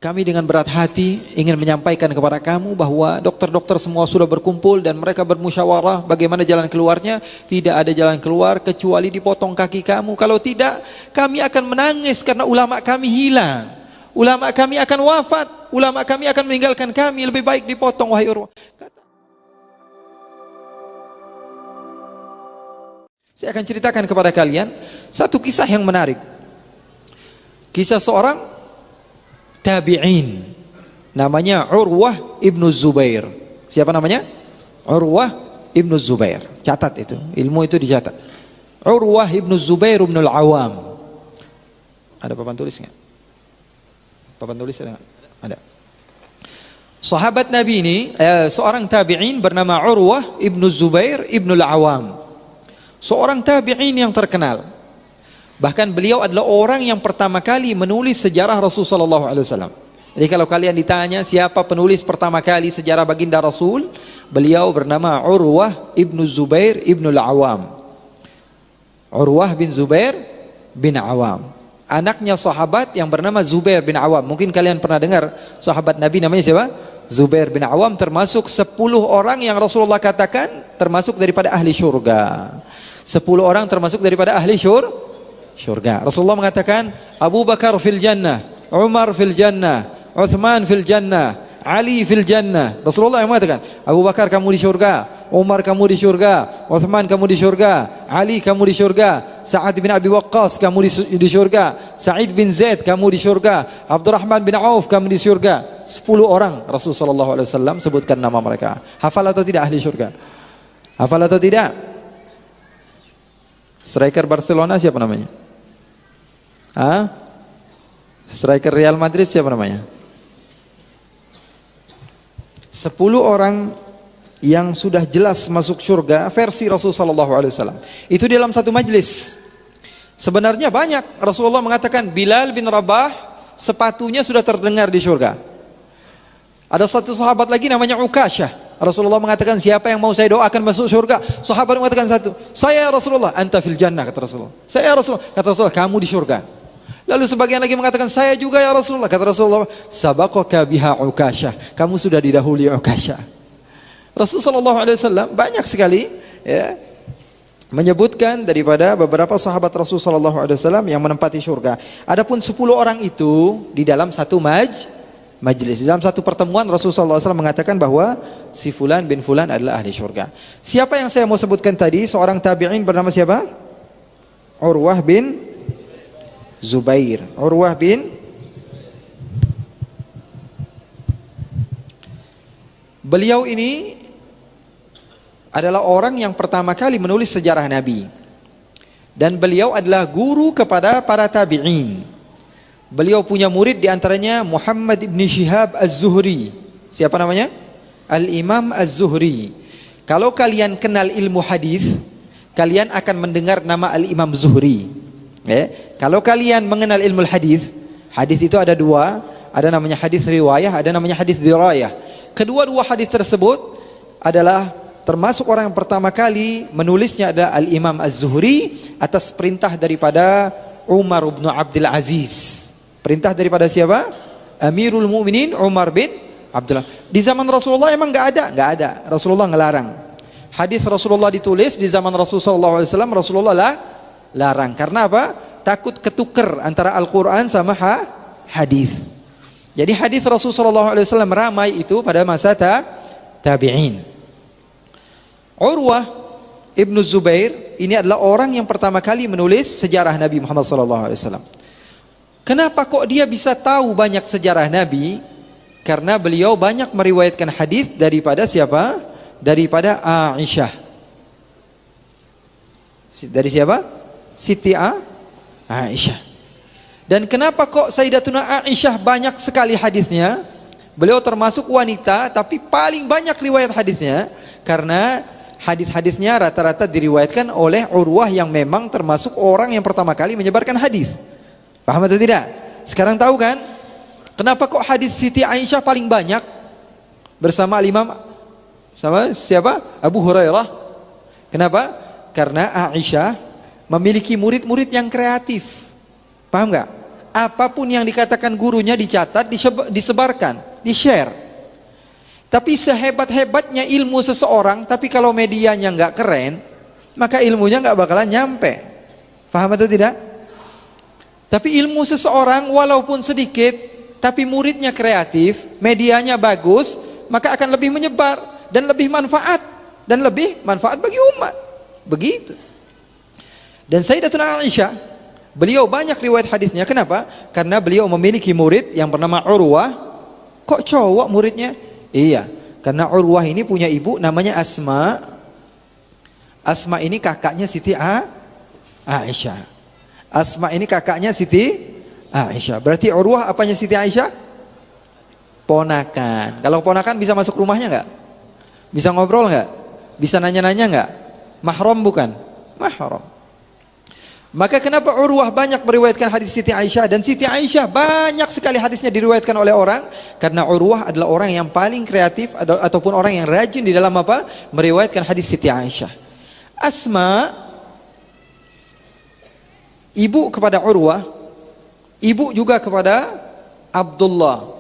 kami dengan berat hati ingin menyampaikan kepada kamu bahwa dokter-dokter semua sudah berkumpul dan mereka bermusyawarah bagaimana jalan keluarnya. Tidak ada jalan keluar kecuali dipotong kaki kamu. Kalau tidak, kami akan menangis karena ulama kami hilang. Ulama kami akan wafat. Ulama kami akan meninggalkan kami. Lebih baik dipotong, wahai Urwah. Saya akan ceritakan kepada kalian satu kisah yang menarik. Kisah seorang tabi'in, namanya Urwah ibnu Zubair. Siapa namanya? Urwah ibnu Zubair. Catat itu, ilmu itu dicatat. Urwah ibnu Zubair ibnu al-Awam. Ada papan tulis nggak? Papan tulis ada nggak? Ada. Sahabat Nabi ini, seorang tabi'in bernama Urwah ibnu Zubair ibnu al-Awam. Seorang tabi'in yang terkenal. Bahkan beliau adalah orang yang pertama kali menulis sejarah Rasulullah SAW. Jadi kalau kalian ditanya siapa penulis pertama kali sejarah baginda Rasul, beliau bernama Urwah ibnu Zubair ibnu al-Awam. Urwah bin Zubair bin Awam, anaknya sahabat yang bernama Zubair bin Awam. Mungkin kalian pernah dengar sahabat Nabi namanya siapa? Zubair bin Awam, termasuk 10 orang yang Rasulullah katakan termasuk daripada ahli syurga. 10 orang termasuk daripada ahli syurga. Rasulullah mengatakan Abu Bakar fil jannah, Umar fil jannah, Uthman fil jannah, Ali fil jannah. Rasulullah yang mengatakan Abu Bakar kamu di syurga, Umar kamu di syurga, Uthman kamu di syurga, Ali kamu di syurga, Sa'ad bin Abi Waqqas kamu di syurga, Sa'id bin Zaid kamu di syurga, Abdurrahman bin Auf kamu di syurga. 10 orang Rasulullah SAW sebutkan nama mereka. Hafal atau tidak ahli syurga? Hafal atau tidak? Striker Barcelona siapa namanya? Striker Real Madrid siapa namanya? 10 orang yang sudah jelas masuk surga versi Rasulullah SAW. Itu dalam satu majlis. Sebenarnya banyak. Rasulullah mengatakan Bilal bin Rabah sepatunya sudah terdengar di surga. Ada satu sahabat lagi namanya Ukasyah. Rasulullah mengatakan siapa yang mau saya doakan masuk surga? Sahabat mengatakan satu, saya Rasulullah. Anta fil jannah, kata Rasulullah. Saya Rasulullah, kata Rasulullah, kamu di surga. Lalu sebagian lagi mengatakan saya juga ya Rasulullah. Kata Rasulullah, sabaqaka biha Ukasyah, kamu sudah didahului Ukasyah. Rasulullah SAW banyak sekali ya, menyebutkan daripada beberapa sahabat Rasulullah SAW yang menempati surga. Adapun 10 orang itu di dalam satu majlis, dalam satu pertemuan Rasulullah SAW mengatakan bahwa si Fulan bin Fulan adalah ahli syurga. Siapa yang saya mau sebutkan tadi? Seorang tabi'in bernama siapa? Urwah bin Zubair. Urwah bin beliau ini adalah orang yang pertama kali menulis sejarah Nabi. Dan beliau adalah guru kepada para tabi'in. Beliau punya murid diantaranya Muhammad ibn Shihab Az-Zuhri. Siapa namanya? Al-Imam Az-Zuhri. Kalau kalian kenal ilmu hadis, kalian akan mendengar nama Al-Imam Zuhri. Kalau kalian mengenal ilmu hadis, hadis itu ada dua, ada namanya hadis riwayah, ada namanya hadis dirayah. Kedua-dua hadis tersebut adalah termasuk orang yang pertama kali menulisnya adalah Al-Imam Az-Zuhri atas perintah daripada Umar bin Abdul Aziz. Perintah daripada siapa? Amirul Mukminin Umar bin Abdullah. Di zaman Rasulullah emang enggak ada. Rasulullah ngelarang. Hadis Rasulullah ditulis di zaman Rasulullah SAW, Rasulullah larang. Karena apa? Takut ketuker antara Al-Quran sama hadis. Jadi hadis Rasulullah SAW ramai itu pada masa tabi'in. Urwah ibnu Zubair ini adalah orang yang pertama kali menulis sejarah Nabi Muhammad SAW. Kenapa kok dia bisa tahu banyak sejarah Nabi? Karena beliau banyak meriwayatkan hadis daripada siapa? Daripada Aisyah. Dari siapa? Siti Aisyah. Dan kenapa kok Sayyidatuna Aisyah banyak sekali hadisnya? Beliau termasuk wanita tapi paling banyak riwayat hadisnya karena hadis-hadisnya rata-rata diriwayatkan oleh Urwah yang memang termasuk orang yang pertama kali menyebarkan hadis. Paham atau tidak? Sekarang tahu kan? Kenapa kok hadis Siti Aisyah paling banyak bersama Imam sama siapa? Abu Hurairah. Kenapa? Karena Aisyah memiliki murid-murid yang kreatif. Paham enggak? apapun yang dikatakan gurunya dicatat, disebarkan, di-share. Tapi sehebat-hebatnya ilmu seseorang, tapi kalau medianya nggak keren, maka ilmunya nggak bakalan nyampe. Paham atau tidak? Tapi ilmu seseorang walaupun sedikit, tapi muridnya kreatif, medianya bagus, maka akan lebih menyebar dan lebih manfaat bagi umat. Begitu. Dan Sayyidatuna Aisyah, beliau banyak riwayat hadisnya. Kenapa? Karena beliau memiliki murid yang bernama Urwah. Kok cowok muridnya? Iya, karena Urwah ini punya ibu namanya Asma. Asma ini kakaknya Siti Aisyah. Asma ini kakaknya Siti Aisyah. Berarti Urwah apanya Siti Aisyah? Ponakan. Kalau ponakan bisa masuk rumahnya nggak? Bisa ngobrol nggak? Bisa nanya-nanya nggak? Mahram bukan? Mahram. Maka kenapa Urwah banyak meriwayatkan hadis Siti Aisyah, dan Siti Aisyah banyak sekali hadisnya diriwayatkan oleh orang? Karena Urwah adalah orang yang paling kreatif ataupun orang yang rajin di dalam apa? Meriwayatkan hadis Siti Aisyah. Asma, ibu kepada Urwah, ibu juga kepada Abdullah.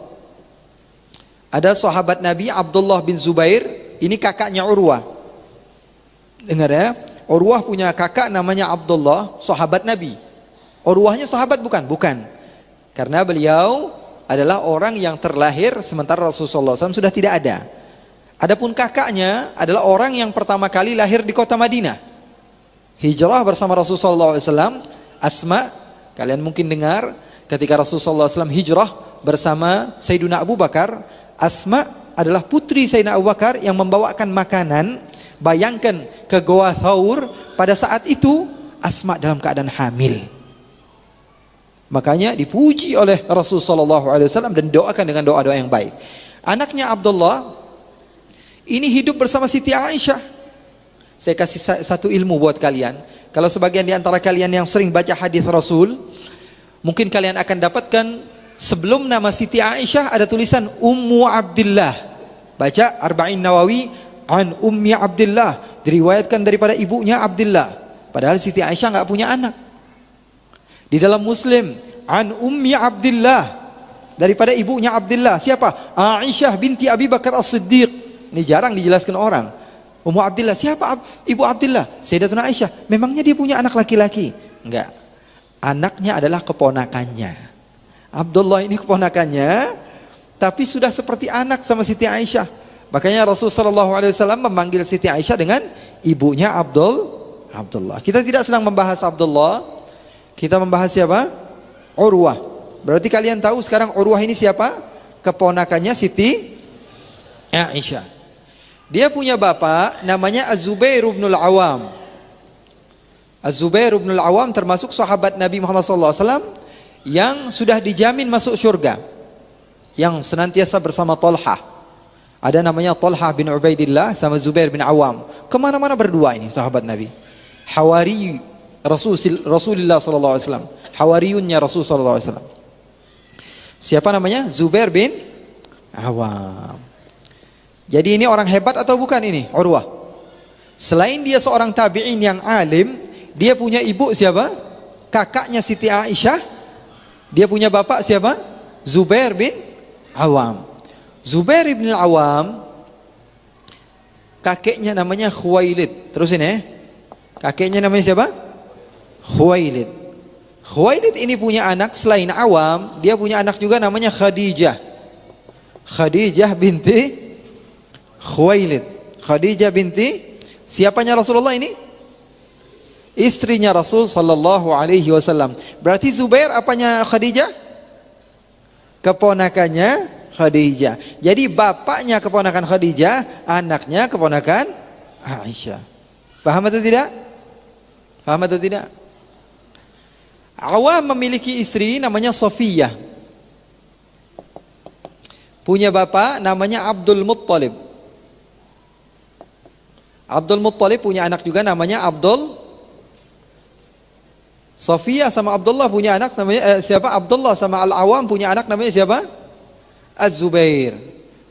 Ada sahabat Nabi Abdullah bin Zubair, ini kakaknya Urwah. Dengar ya, Urwah punya kakak namanya Abdullah, sahabat Nabi. Urwahnya sahabat bukan? Bukan. Karena beliau adalah orang yang terlahir sementara Rasulullah SAW sudah tidak ada. Adapun kakaknya adalah orang yang pertama kali lahir di kota Madinah. Hijrah bersama Rasulullah SAW. Asma, kalian mungkin dengar ketika Rasulullah SAW hijrah bersama Sayyidina Abu Bakar. Asma adalah putri Sayyidina Abu Bakar yang membawakan makanan. Bayangkan ke Goa Thaur, pada saat itu Asma dalam keadaan hamil. Makanya dipuji oleh Rasulullah SAW dan doakan dengan doa-doa yang baik. Anaknya Abdullah ini hidup bersama Siti Aisyah. Saya kasih satu ilmu buat kalian. Kalau sebagian di antara kalian yang sering baca hadis Rasul, mungkin kalian akan dapatkan sebelum nama Siti Aisyah ada tulisan Ummu Abdillah. Baca Arba'in Nawawi, an Ummi Abdillah, diriwayatkan daripada ibunya Abdillah. Padahal Siti Aisyah nggak punya anak. Di dalam Muslim, an Ummi Abdillah, daripada ibunya Abdillah. Siapa? Aisyah binti Abi Bakar As-Siddiq. Ini jarang dijelaskan orang. Ummu Abdillah, siapa ibu Abdillah? Sayyidatuna Aisyah. Memangnya dia punya anak laki-laki? Enggak. Anaknya adalah keponakannya. Abdullah ini keponakannya, tapi sudah seperti anak sama Siti Aisyah. Makanya Rasulullah SAW memanggil Siti Aisyah dengan ibunya Abdullah. Kita tidak sedang membahas Abdullah, kita membahas siapa? Urwah. Berarti kalian tahu sekarang Urwah ini siapa? Keponakannya Siti Aisyah. Dia punya bapak namanya Az-Zubair bin Al-Awwam. Az-Zubair bin Al-Awwam termasuk sahabat Nabi Muhammad SAW yang sudah dijamin masuk surga, yang senantiasa bersama Talha. Ada namanya Talha bin Ubaidillah sama Zubair bin Awam. Kemana-mana berdua ini sahabat Nabi. Hawari Rasulullah SAW. Hawariyunnya Rasulullah SAW. Siapa namanya? Zubair bin Awam. Jadi ini orang hebat atau bukan ini? Urwah. Selain dia seorang tabi'in yang alim, dia punya ibu siapa? Kakaknya Siti Aisyah. Dia punya bapak siapa? Zubair bin Awam. Zubair bin Awam, kakeknya namanya Khuwailid. Terusin ya. Kakeknya namanya siapa? Khuwailid. Khuwailid ini punya anak selain Awam, dia punya anak juga namanya Khadijah. Khadijah binti Khuwailid. Khadijah binti siapanya Rasulullah ini? Istrinya Rasul sallallahu alaihi wasallam. Berarti Zubair apanya Khadijah? Keponakannya Khadijah. Jadi bapaknya keponakan Khadijah, anaknya keponakan Aisyah. Paham atau tidak? Paham atau tidak? Awam memiliki istri namanya Safiyah. Punya bapak namanya Abdul Muttalib. Abdul Muttalib punya anak juga namanya Abdul. Safiyah sama Abdullah punya anak namanya siapa? Abdullah sama Al-Awam punya anak namanya siapa? Az-Zubair.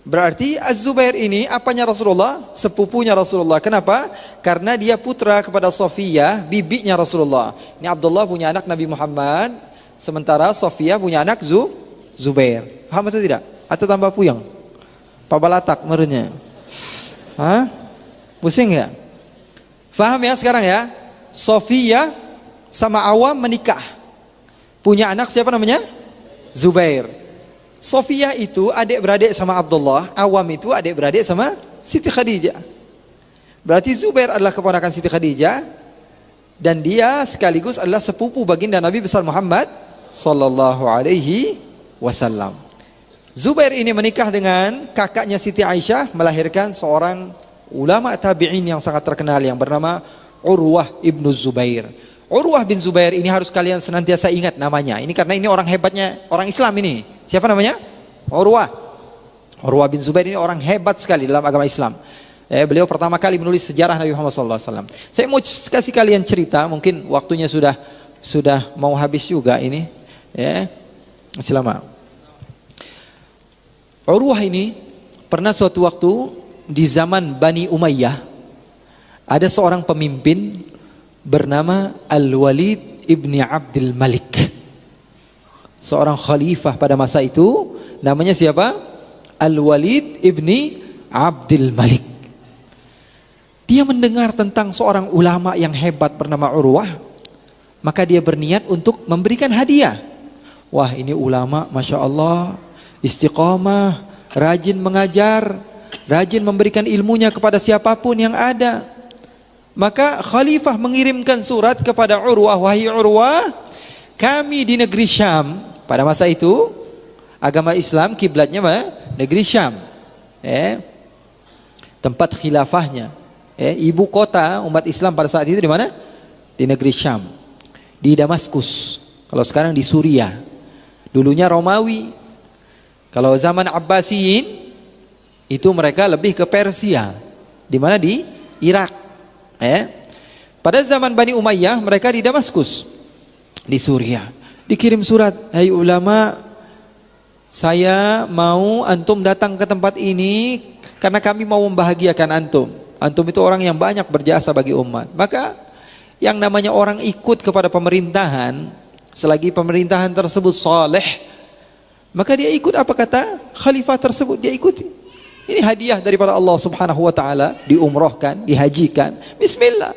Berarti Az-Zubair ini apanya Rasulullah? Sepupunya Rasulullah. Kenapa? Karena dia putra kepada Safiyah, bibinya Rasulullah. Ini Abdullah punya anak Nabi Muhammad, Sementara Sofia punya anak Zubair. Paham atau tidak? Atau tambah puyeng? Pabalatak merenya. Hah? Pusing ya? Paham ya sekarang ya? Sofia sama Awam menikah. Punya anak siapa namanya? Zubair. Sofia itu adik-beradik sama Abdullah, Awam itu adik-beradik sama Siti Khadijah. Berarti Zubair adalah keponakan Siti Khadijah dan dia sekaligus adalah sepupu baginda Nabi besar Muhammad sallallahu alaihi wasallam. Zubair ini menikah dengan kakaknya Siti Aisyah, melahirkan seorang ulama tabi'in yang sangat terkenal yang bernama Urwah ibnu Zubair. Urwah bin Zubair ini harus kalian senantiasa ingat namanya. Ini karena ini orang hebatnya orang Islam ini. Siapa namanya? Urwah. Urwah bin Zubair ini orang hebat sekali dalam agama Islam. Beliau pertama kali menulis sejarah Nabi Muhammad SAW. Saya mau kasih kalian cerita, mungkin waktunya sudah mau habis juga ini. Ya, masih lama. Urwah ini pernah suatu waktu di zaman Bani Umayyah ada seorang pemimpin bernama Al-Walid ibni Abdul Malik. Seorang khalifah pada masa itu, namanya siapa? Al-Walid ibni Abdul Malik. Dia mendengar tentang seorang ulama yang hebat bernama Urwah, maka dia berniat untuk memberikan hadiah. Wah, ini ulama Masya Allah, istiqamah, rajin mengajar, rajin memberikan ilmunya kepada siapapun yang ada. Maka khalifah mengirimkan surat kepada Urwah, wahai Urwah, kami di negeri Syam, pada masa itu agama Islam kiblatnya negeri Syam, tempat khilafahnya, ibu kota umat Islam pada saat itu di mana? Di negeri Syam, di Damaskus. Kalau sekarang di Suriah, dulunya Romawi. Kalau zaman Abbasiyin itu mereka lebih ke Persia, di mana di Irak. Pada zaman Bani Umayyah mereka di Damaskus, di Suriah. Dikirim surat, hai ulama, saya mau antum datang ke tempat ini karena kami mau membahagiakan antum. Antum itu orang yang banyak berjasa bagi umat. Maka yang namanya orang ikut kepada pemerintahan, selagi pemerintahan tersebut saleh, maka dia ikut apa kata khalifah tersebut, dia ikuti. Ini hadiah daripada Allah Subhanahu wa taala, diumrohkan, dihajikan. Bismillah.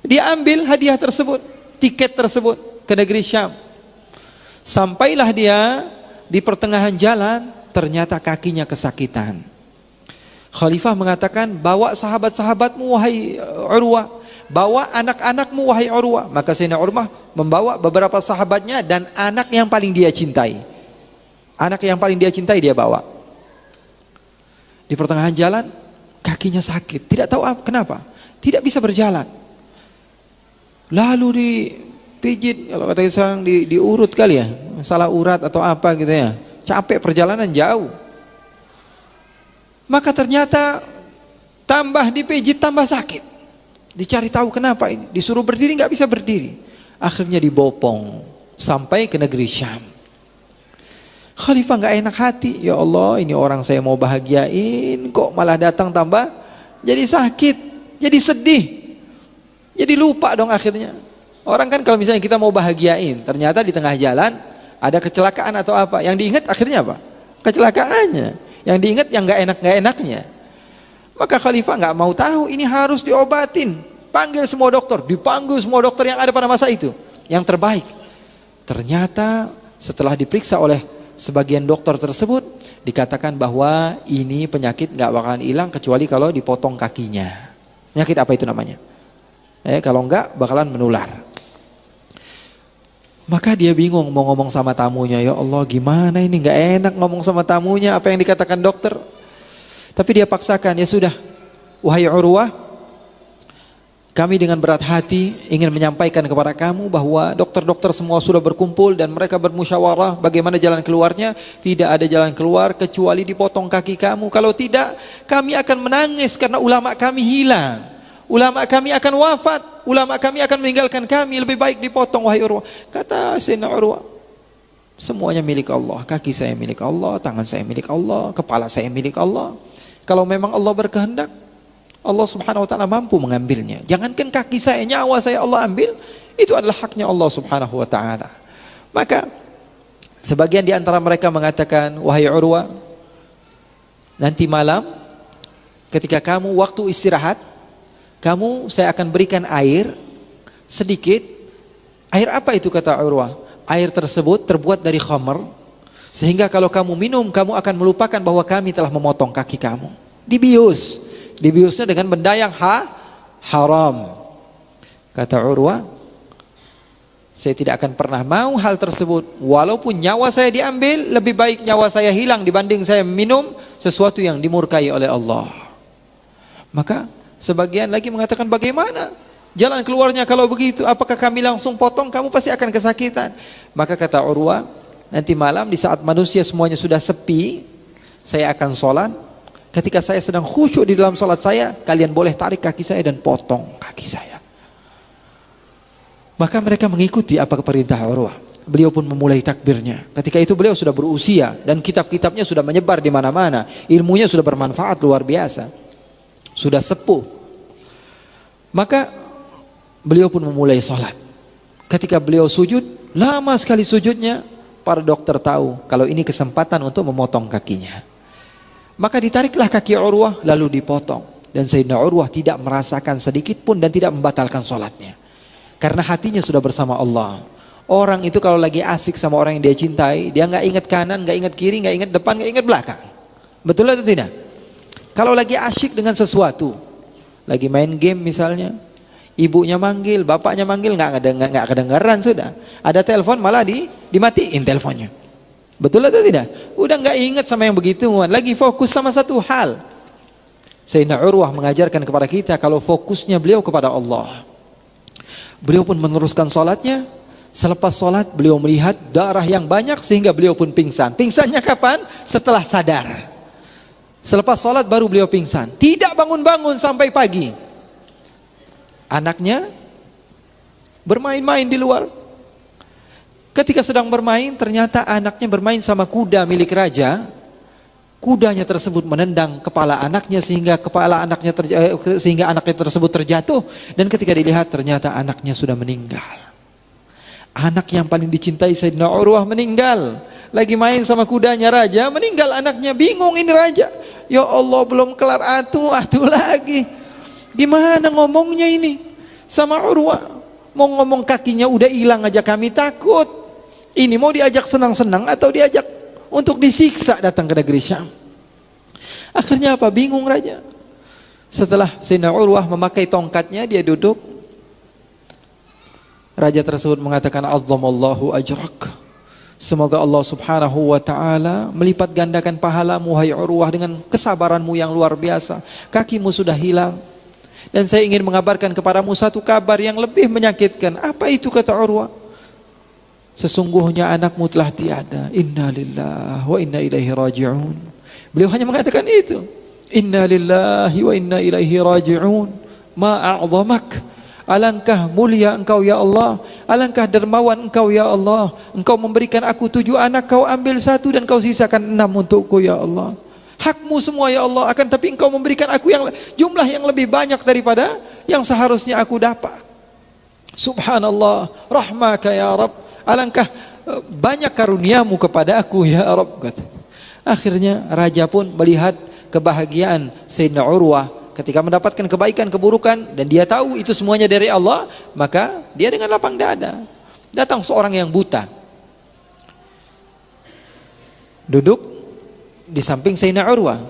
Dia ambil hadiah tersebut, tiket tersebut ke negeri Syam. Sampailah dia di pertengahan jalan, ternyata kakinya kesakitan. Khalifah mengatakan, bawa sahabat-sahabatmu wahai Urwah, bawa anak-anakmu wahai Urwah. Maka Sayyidina Urwah membawa beberapa sahabatnya dan anak yang paling dia cintai. Anak yang paling dia cintai dia bawa. Di pertengahan jalan kakinya sakit, tidak tahu kenapa, tidak bisa berjalan. Lalu dipijit, kalau kata sekarang diurut kali ya, salah urat atau apa gitu ya. Capek, perjalanan jauh. Maka ternyata tambah dipijit tambah sakit. Dicari tahu kenapa ini, disuruh berdiri nggak bisa berdiri. Akhirnya dibopong sampai ke negeri Syam. Khalifah nggak enak hati, ya Allah, ini orang saya mau bahagiain kok malah datang tambah jadi sakit, jadi sedih, jadi lupa dong akhirnya. Orang kan kalau misalnya kita mau bahagiain, ternyata di tengah jalan ada kecelakaan atau apa, yang diingat akhirnya apa? Kecelakaannya. Yang diingat yang nggak enaknya. Maka Khalifah nggak mau tahu, ini harus diobatin. Panggil semua dokter, dipanggil semua dokter yang ada pada masa itu, yang terbaik. Ternyata setelah diperiksa oleh sebagian dokter tersebut, dikatakan bahwa ini penyakit nggak bakalan hilang kecuali kalau dipotong kakinya. Penyakit apa itu namanya? Kalau enggak bakalan menular. Maka dia bingung mau ngomong sama tamunya, ya Allah gimana ini, nggak enak ngomong sama tamunya apa yang dikatakan dokter. Tapi dia paksakan, ya sudah, wahai Urwah, kami dengan berat hati ingin menyampaikan kepada kamu bahwa dokter-dokter semua sudah berkumpul dan mereka bermusyawarah bagaimana jalan keluarnya. Tidak ada jalan keluar kecuali dipotong kaki kamu. Kalau tidak, kami akan menangis karena ulama kami hilang. Ulama kami akan wafat, ulama kami akan meninggalkan kami, lebih baik dipotong wahai Urwah. Kata Sayyidina Urwah, semuanya milik Allah, kaki saya milik Allah, tangan saya milik Allah, kepala saya milik Allah. Kalau memang Allah berkehendak, Allah Subhanahu wa ta'ala mampu mengambilnya. Jangankan kaki saya, nyawa saya Allah ambil, itu adalah haknya Allah Subhanahu wa ta'ala. Maka sebagian di antara mereka mengatakan, wahai Urwah, nanti malam ketika kamu waktu istirahat, saya akan berikan air sedikit. Air apa itu, kata Urwah? Air tersebut terbuat dari khamr, sehingga kalau kamu minum, kamu akan melupakan bahwa kami telah memotong kaki kamu. Dibiusnya dengan benda yang haram. Kata Urwah, saya tidak akan pernah mau hal tersebut. Walaupun nyawa saya diambil, lebih baik nyawa saya hilang dibanding saya minum sesuatu yang dimurkai oleh Allah. Maka sebagian lagi mengatakan, bagaimana jalan keluarnya kalau begitu? Apakah kami langsung potong? Kamu pasti akan kesakitan. Maka kata Urwah, nanti malam di saat manusia semuanya sudah sepi, saya akan sholat. Ketika saya sedang khusyuk di dalam sholat saya, kalian boleh tarik kaki saya dan potong kaki saya. Maka mereka mengikuti apa perintah Urwah. Beliau pun memulai takbirnya. Ketika itu beliau sudah berusia dan kitab-kitabnya sudah menyebar di mana-mana. Ilmunya sudah bermanfaat luar biasa. Sudah sepuh. Maka beliau pun memulai sholat. Ketika beliau sujud, lama sekali sujudnya. Para dokter tahu kalau ini kesempatan untuk memotong kakinya. Maka ditariklah kaki Urwah lalu dipotong. Dan Sayyidina Urwah tidak merasakan sedikit pun dan tidak membatalkan sholatnya. Karena hatinya sudah bersama Allah. Orang itu kalau lagi asik sama orang yang dia cintai, dia nggak ingat kanan, nggak ingat kiri, nggak ingat depan, nggak ingat belakang. Betul atau tidak? Kalau lagi asyik dengan sesuatu, lagi main game misalnya, ibunya manggil, bapaknya manggil, nggak kedengaran sudah. Ada telepon malah dimatiin teleponnya. Betul atau tidak? Udah nggak ingat sama yang begituan, lagi fokus sama satu hal. Sayyidina Urwah mengajarkan kepada kita kalau fokusnya beliau kepada Allah. Beliau pun meneruskan sholatnya. Selepas sholat beliau melihat darah yang banyak sehingga beliau pun pingsan. Pingsannya kapan? Setelah sadar. Selepas sholat baru beliau pingsan. Tidak bangun-bangun sampai pagi. Anaknya bermain-main di luar. Ketika sedang bermain, ternyata anaknya bermain sama kuda milik raja. Kudanya tersebut menendang kepala anaknya sehingga anaknya tersebut terjatuh, dan ketika dilihat ternyata anaknya sudah meninggal. Anak yang paling dicintai Sayyidina Urwah meninggal. Lagi main sama kudanya raja, meninggal anaknya. Bingung ini raja. Ya Allah, belum kelar atu lagi. Gimana ngomongnya ini sama Urwah? Mau ngomong kakinya udah hilang aja kami takut. Ini mau diajak senang-senang atau diajak untuk disiksa datang ke negeri Syam. Akhirnya apa? Bingung raja. Setelah Sayyidina Urwah memakai tongkatnya, dia duduk. Raja tersebut mengatakan, azzamallahu ajrak. Semoga Allah subhanahu wa ta'ala melipat gandakan pahalamu, hai Urwah, dengan kesabaranmu yang luar biasa. Kakimu sudah hilang, dan saya ingin mengabarkan kepadamu satu kabar yang lebih menyakitkan. Apa itu, kata Urwah? Sesungguhnya anakmu telah tiada. Inna lillahi wa inna ilaihi raji'un. Beliau hanya mengatakan itu. Inna lillahi wa inna ilaihi raji'un. Ma a'zamak. Alangkah mulia engkau ya Allah. Alangkah dermawan engkau ya Allah. Engkau memberikan aku 7 anak, kau ambil 1 dan kau sisakan 6 untukku ya Allah. Hakmu semua ya Allah, akan tapi engkau memberikan aku jumlah yang lebih banyak daripada yang seharusnya aku dapat. Subhanallah, rahmaka ya Rabb. Alangkah banyak karuniamu kepada aku ya Rabb. Akhirnya raja pun melihat kebahagiaan Sayyidina Urwah ketika mendapatkan kebaikan, keburukan, dan dia tahu itu semuanya dari Allah. Maka dia dengan lapang dada. Datang seorang yang buta, duduk di samping Sayyidina Urwah.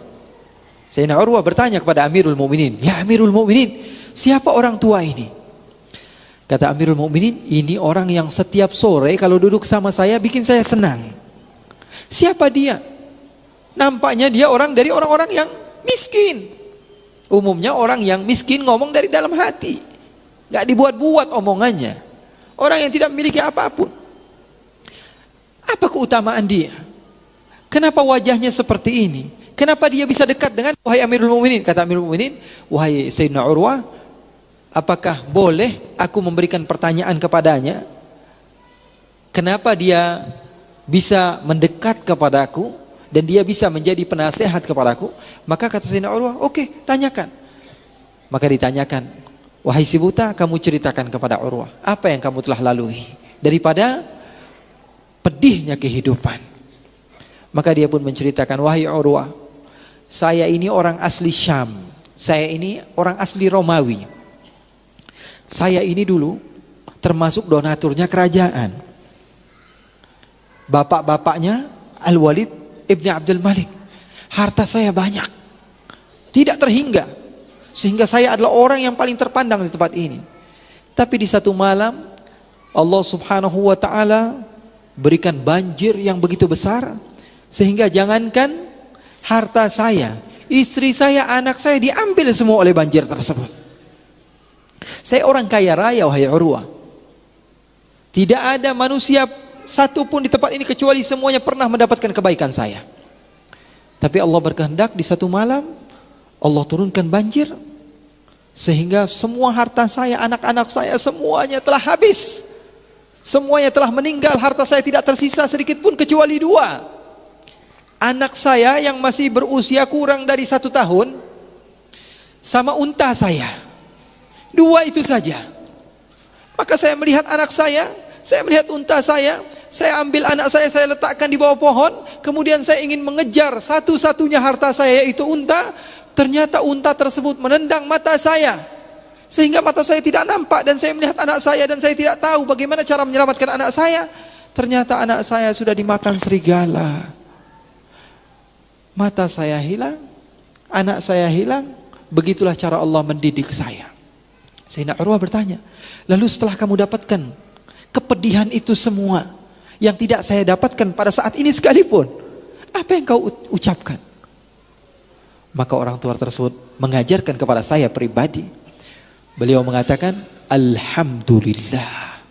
Sayyidina Urwah bertanya kepada Amirul Mukminin, ya Amirul Mukminin, siapa orang tua ini? Kata Amirul Mukminin, ini orang yang setiap sore kalau duduk sama saya bikin saya senang. Siapa dia? Nampaknya dia dari orang-orang yang miskin. Umumnya orang yang miskin ngomong dari dalam hati, gak dibuat-buat omongannya. Orang yang tidak memiliki apapun. Apa keutamaan dia? Kenapa wajahnya seperti ini? Kenapa dia bisa dekat dengan wahai Amirul Mukminin? Kata Amirul Mukminin, wahai Sayyidina Urwah, apakah boleh aku memberikan pertanyaan kepadanya? Kenapa dia bisa mendekat kepadaku dan dia bisa menjadi penasehat kepadaku? Maka kata Sayyidina Urwah, oke, tanyakan. Maka ditanyakan, wahai si buta, kamu ceritakan kepada Urwah apa yang kamu telah lalui daripada pedihnya kehidupan. Maka dia pun menceritakan, wahai Urwah, saya ini orang asli Syam, saya ini orang asli Romawi. Saya ini dulu termasuk donaturnya kerajaan. Bapak-bapaknya Al-Walid Ibni Abdul Malik. Harta saya banyak, tidak terhingga, sehingga saya adalah orang yang paling terpandang di tempat ini. Tapi di satu malam Allah subhanahu wa ta'ala berikan banjir yang begitu besar, sehingga jangankan harta saya, istri saya, anak saya diambil semua oleh banjir tersebut. Saya orang kaya raya, wahai Urwah. Tidak ada manusia satupun di tempat ini kecuali semuanya pernah mendapatkan kebaikan saya. Tapi Allah berkehendak di satu malam Allah turunkan banjir, sehingga semua harta saya, anak-anak saya semuanya telah habis. Semuanya telah meninggal, harta saya tidak tersisa sedikit pun kecuali 2. Anak saya yang masih berusia kurang dari 1 tahun, sama unta saya. 2 itu saja. Maka saya melihat anak saya melihat unta saya ambil anak saya letakkan di bawah pohon, kemudian saya ingin mengejar satu-satunya harta saya, yaitu unta. Ternyata unta tersebut menendang mata saya, sehingga mata saya tidak nampak, dan saya melihat anak saya dan saya tidak tahu bagaimana cara menyelamatkan anak saya. Ternyata anak saya sudah dimakan serigala. Mata saya hilang, anak saya hilang. Begitulah cara Allah mendidik saya. Sayyidina Urwah bertanya, lalu setelah kamu dapatkan kepedihan itu semua yang tidak saya dapatkan pada saat ini sekalipun, apa yang kau ucapkan? Maka orang tua tersebut mengajarkan kepada saya pribadi. Beliau mengatakan, alhamdulillah,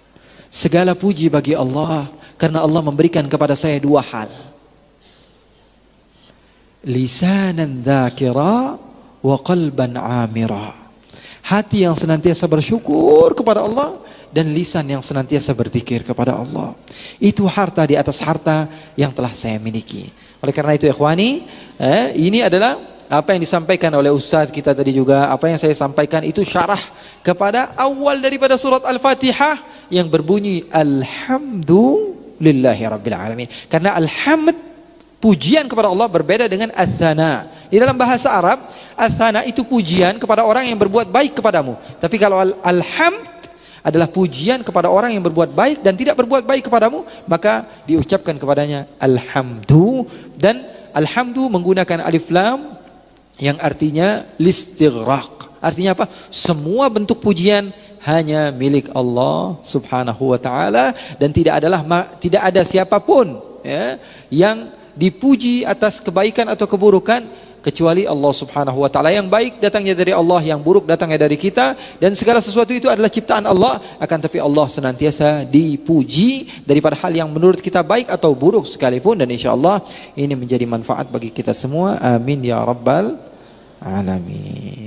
segala puji bagi Allah, karena Allah memberikan kepada saya 2 hal. Lisanan dzakira wa qalban amira. Hati yang senantiasa bersyukur kepada Allah, dan lisan yang senantiasa berzikir kepada Allah. Itu harta di atas harta yang telah saya miliki. Oleh karena itu ikhwani, ini adalah apa yang disampaikan oleh Ustaz kita tadi juga. Apa yang saya sampaikan itu syarah kepada awal daripada surat Al-Fatihah yang berbunyi Alhamdulillahi Rabbil Alamin. Karena alhamd, pujian kepada Allah, berbeda dengan ats-tsana. Di dalam bahasa Arab, ats-tsana itu pujian kepada orang yang berbuat baik kepadamu. Tapi kalau alhamd adalah pujian kepada orang yang berbuat baik dan tidak berbuat baik kepadamu, maka diucapkan kepadanya alhamdu. Dan alhamdu menggunakan alif lam yang artinya listighraq. Artinya apa? Semua bentuk pujian hanya milik Allah subhanahu wa ta'ala, dan tidak ada siapapun yang dipuji atas kebaikan atau keburukan kecuali Allah subhanahu wa ta'ala. Yang baik datangnya dari Allah, yang buruk datangnya dari kita, dan segala sesuatu itu adalah ciptaan Allah. Akan tapi Allah senantiasa dipuji daripada hal yang menurut kita baik atau buruk sekalipun. Dan insyaAllah ini menjadi manfaat bagi kita semua. Amin ya rabbal alamin.